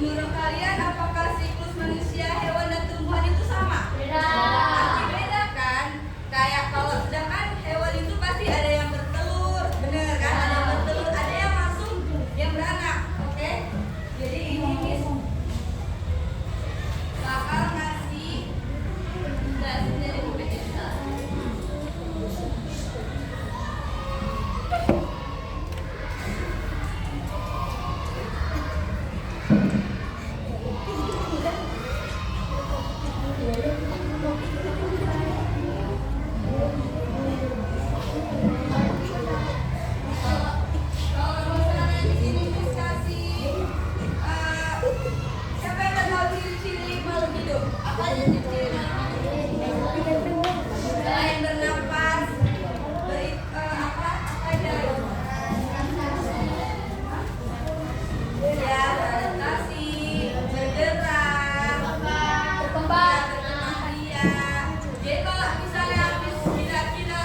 Menurut kalian apakah siklus manusia, hewan dan tumbuhan itu sama? Beda. Pasti beda kan? Kayak kalau sedangkan hewan itu pasti ada yang bertelur, bener kan? Ada yang bertelur, ada yang langsung yang beranak, oke? Jadi ini Miss bakal ngasih jelasin dari PPSA. Kalau misalnya di sini Miss kasih siapa yang tahu ciri-ciri makhluk hidup? Apa aja ciri-ciri makhluk hidup? Selain bernapas, apa aja? Ya, beradaptasi, bergerak, berkembang biak. Jadi kalau misalnya habis kira-kira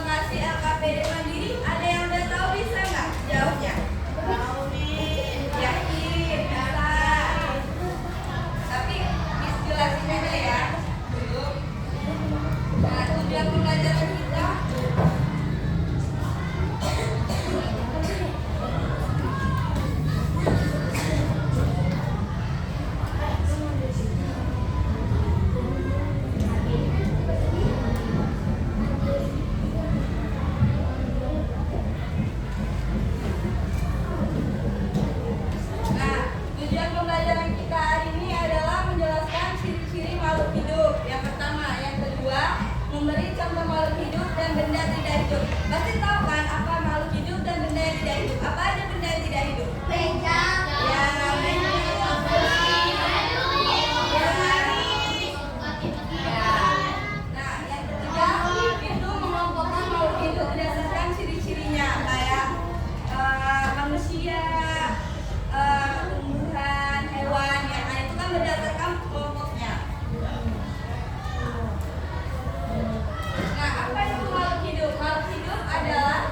ngasih LKPD mandiri, ada yang udah tahu bisa nggak jawabnya? Yakin, bisa. Tapi Miss jelasin aja ya dulu. Nah, tujuan pembelajaran kita tujuan pembelajaran kita hari ini adalah menjelaskan ciri-ciri makhluk hidup. Yang pertama, yang kedua, memberi contoh makhluk hidup dan benda tidak hidup. Pasti tahu kan apa makhluk hidup dan benda yang tidak hidup? Apa aja benda yang tidak hidup? Ya, benda yang bersih. Ya. Nah, yang ketiga itu mengelompokkan makhluk hidup berdasarkan ciri-cirinya kayak manusia, tumbuhan, hewan, ya kan itu kan berdasarkan kelompoknya. Nah, apa itu makhluk hidup? Makhluk hidup adalah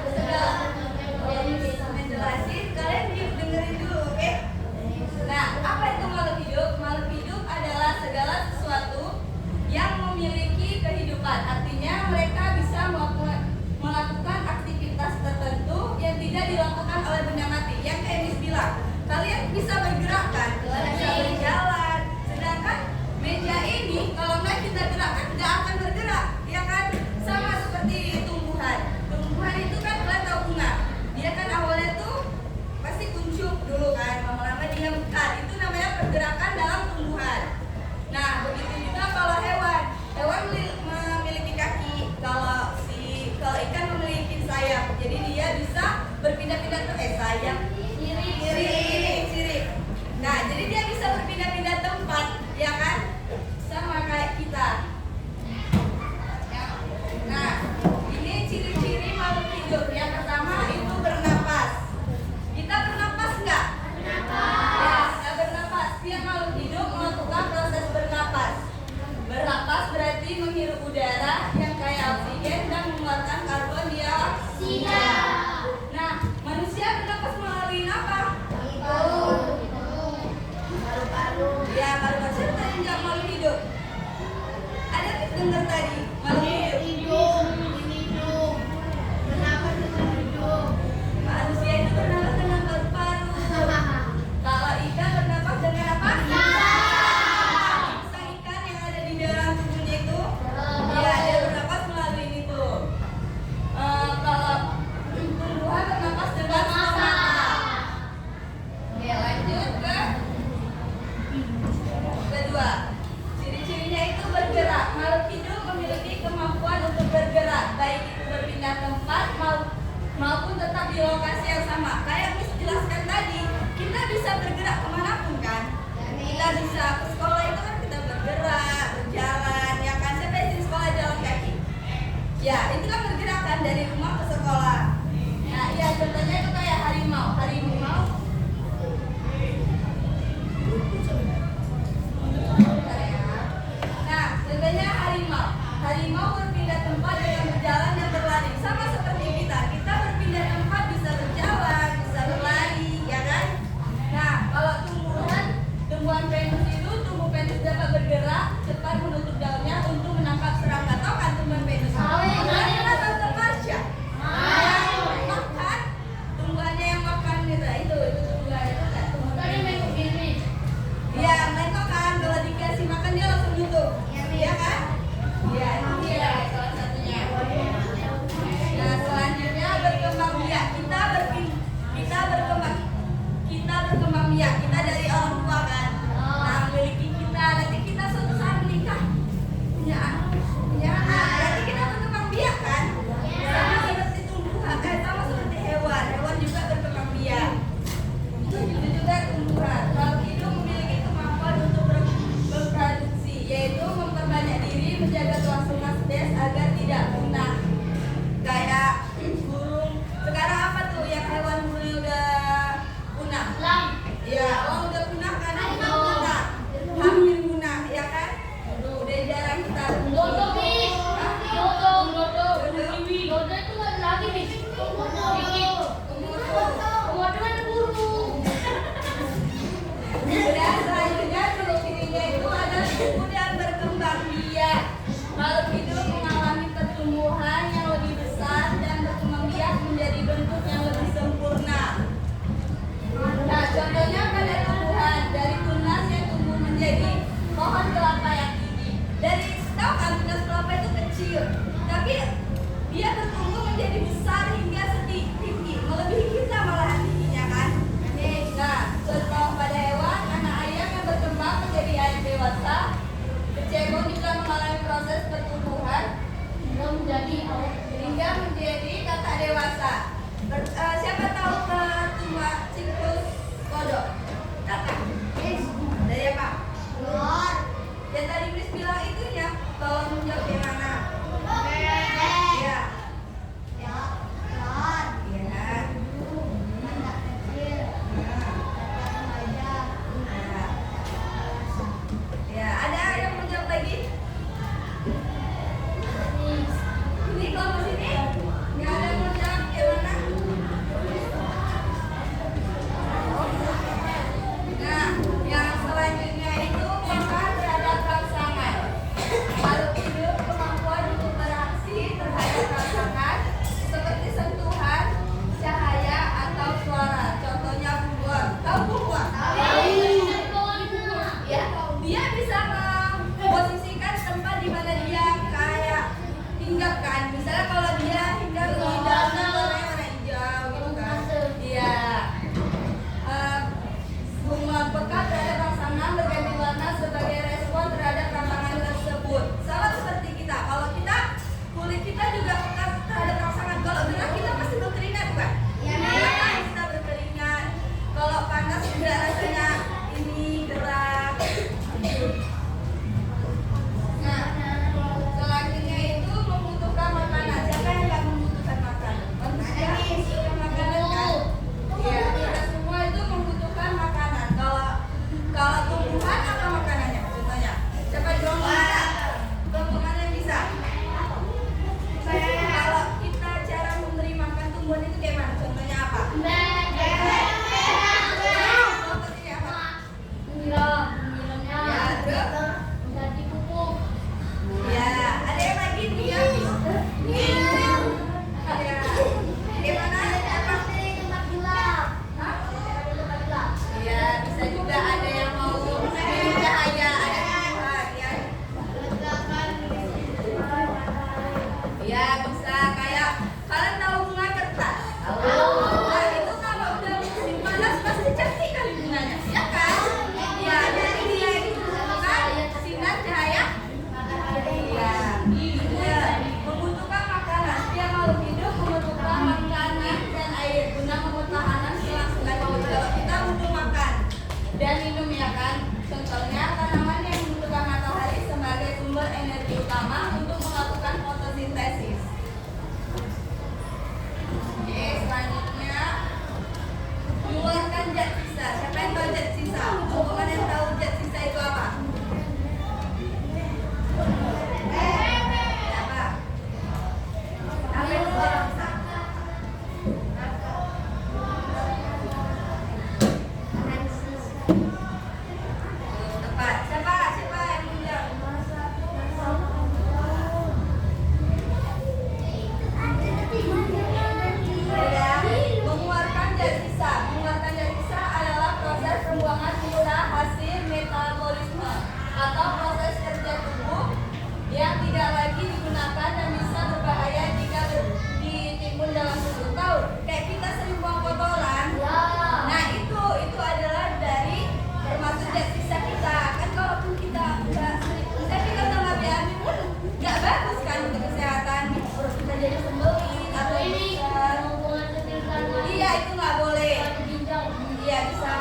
Ya, bisa.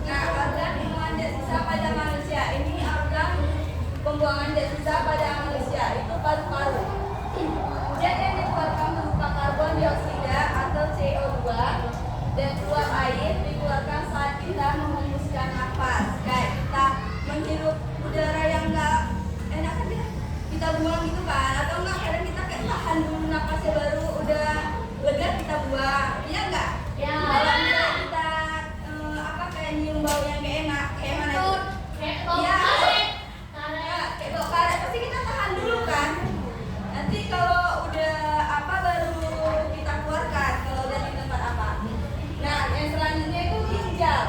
Nah, organ pembuangan zat sisa pada manusia. Ini organ pembuangan zat sisa pada manusia. Itu paru-paru. Zat yang dikeluarkan berupa karbon dioksida atau CO2 dan uap air dikeluarkan saat kita menghembuskan nafas. Kayak kita menghirup udara yang enggak enak kan kita buang gitu kan, atau enggak kadang kita kayak tahan dulu nafasnya baru udah lega kita buang. Iya enggak? Ya. Kalau misalnya kita kayak nyium bau yang gak enak, kayak mana itu? Kayak bau Ya, karet. kayak bau karet pasti kita tahan dulu kan. Nanti kalau udah baru kita keluarkan kalau udah di tempat apa. Nah, yang selanjutnya itu ginjal.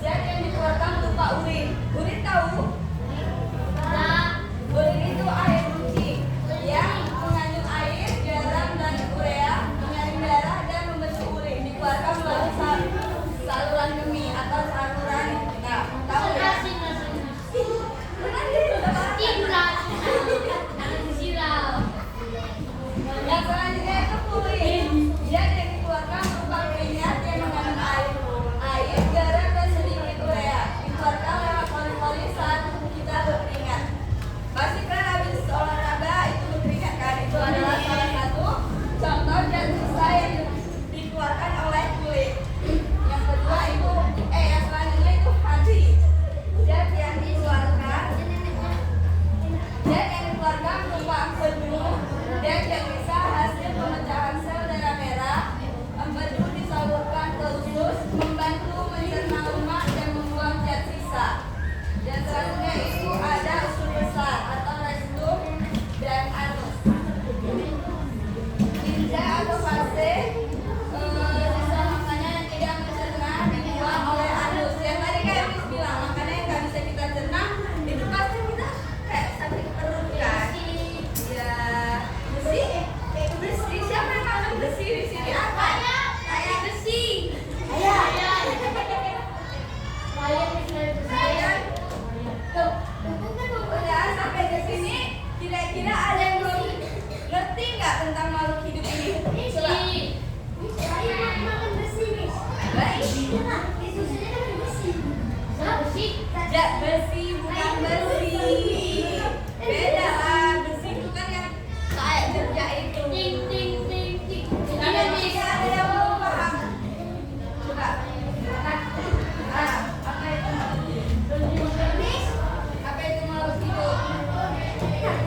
Zat yang dikeluarkan berupa urin. Urin tahu? Urin itu air runcing yang mengandung air, garam, dan urea, menyaring darah dan membentuk urin. Dikeluarkan melalui saluran kemih atau saluran. Nah, tahu ya? Benar gitu, yang selanjutnya itu purin. Zat yang dikeluarkan berupa keringat yang mengandung air, garam, dan sedikit urea. Dikeluarkan lewat pori-pori saat kita berkeringat. Pasti kan habis olahraga itu berkeringat kan? Itu adalah salah satu contoh zat sisa yang dikeluarkan oleh kulit. Yang kedua itu, yang selanjutnya itu hati. Zat yang dikeluarkan berupa empedu dan yang bisa hasil pemecahan sel darah merah. Empedu disalurkan ke usus, membantu mencerna lemak dan membuang zat sisa. Dan selanjutnya itu ada usus besar atau restum dan anus. Ginjal atau fase sisa makanan yang tidak mencerna dibuang oleh anus. Yang tadi kayak Miss bilang, makanan yang nggak bisa kita cerna itu pasti kita kayak sakit perut kan. Ya, besi. Siapa yang makan besi di sini? Apa? Kayak besi. Tuh, udah sampai ke sini. Kira-kira ada yang belum ngerti nggak tentang makhluk hidup ini? Besi bukan besi. Beda lah, besi itu kan yang kayak kerja itu. Ada yang belum paham? Coba. Apa itu makhluk hidup? Apa itu makhluk hidup? Apa itu makhluk hidup?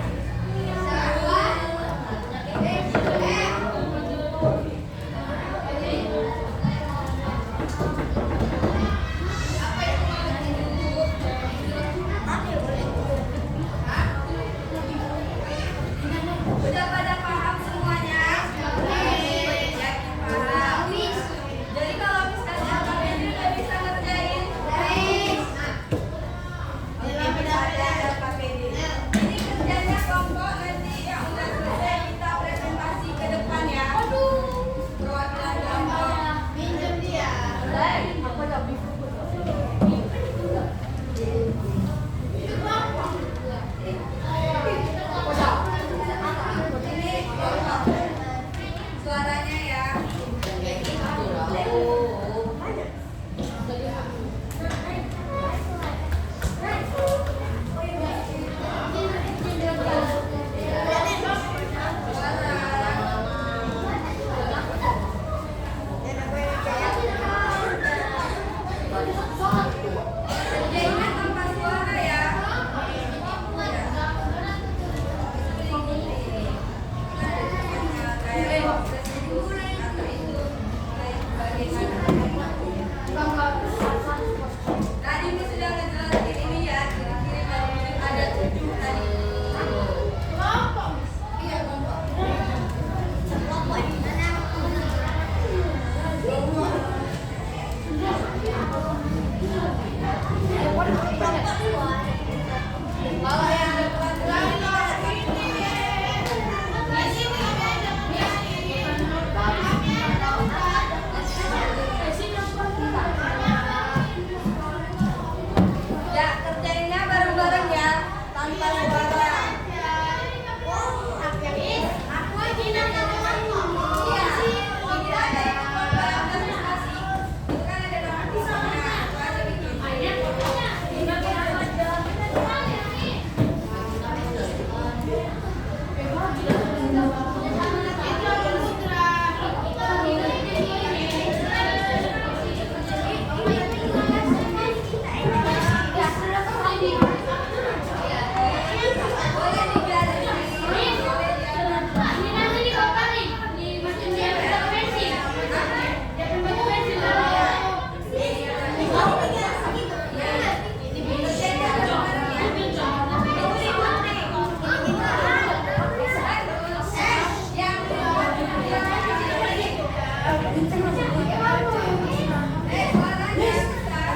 Suaranya besar.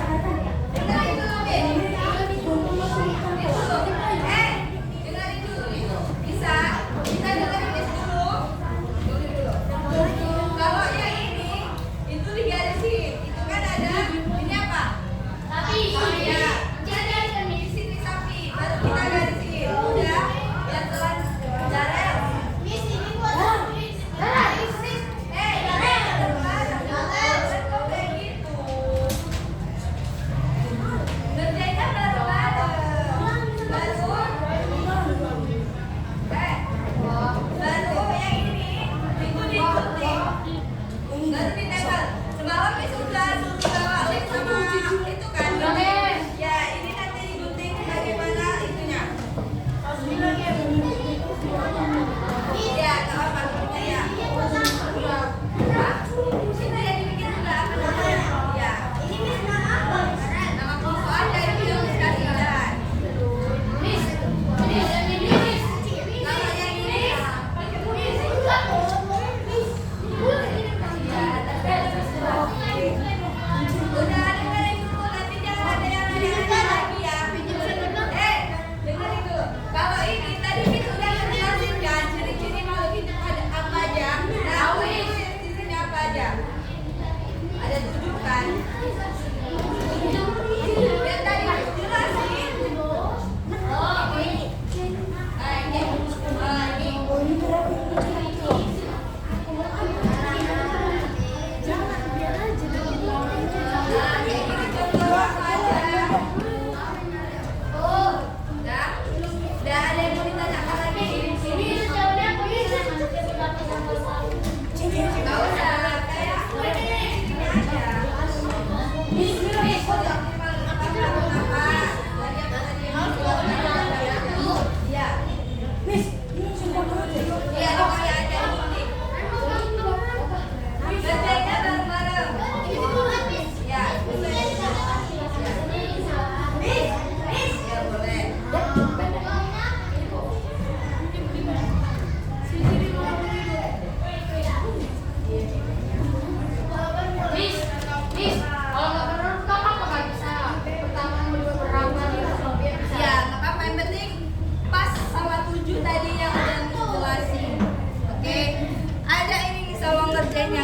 Dengerin dulu, Bin. Dengerin dulu. Bisa dengerin Miss dulu. Kalau yang ini, itu digarisin. Itu kan ada, ini apa? Sapi. Ya. Di sini sapi. Baru kita garisin. Udah. Yang telah Jarel. Miss, ini buat sapi.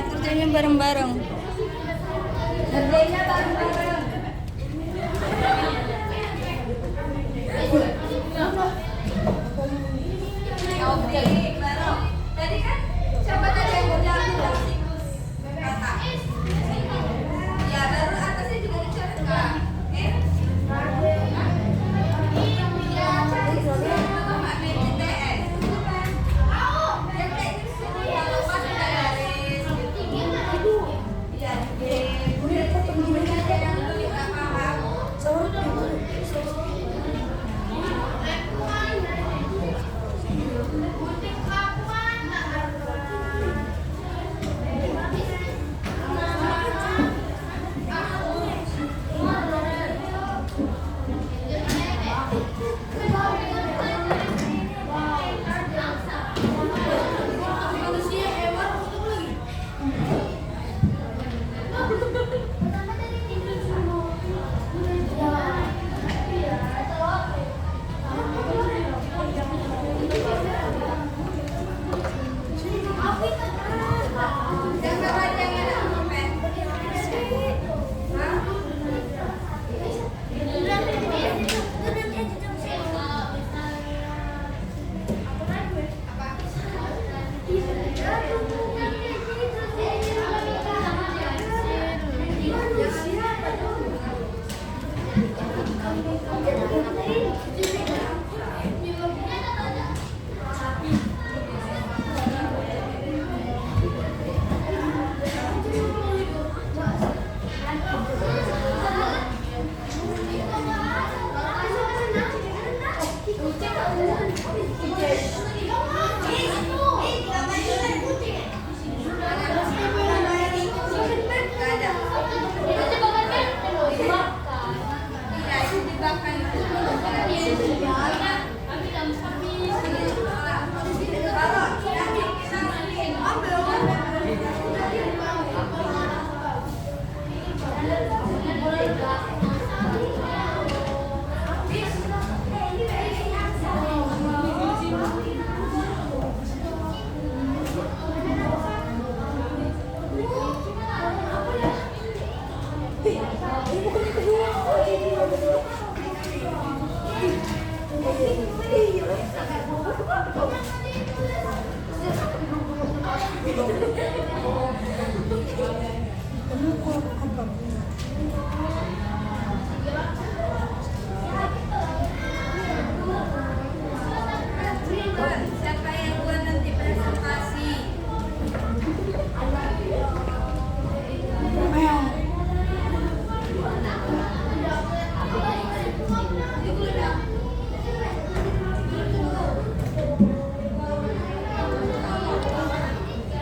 Kerjanya bareng-bareng. Kerjanya bareng-bareng. Tadi kan siapa tadi?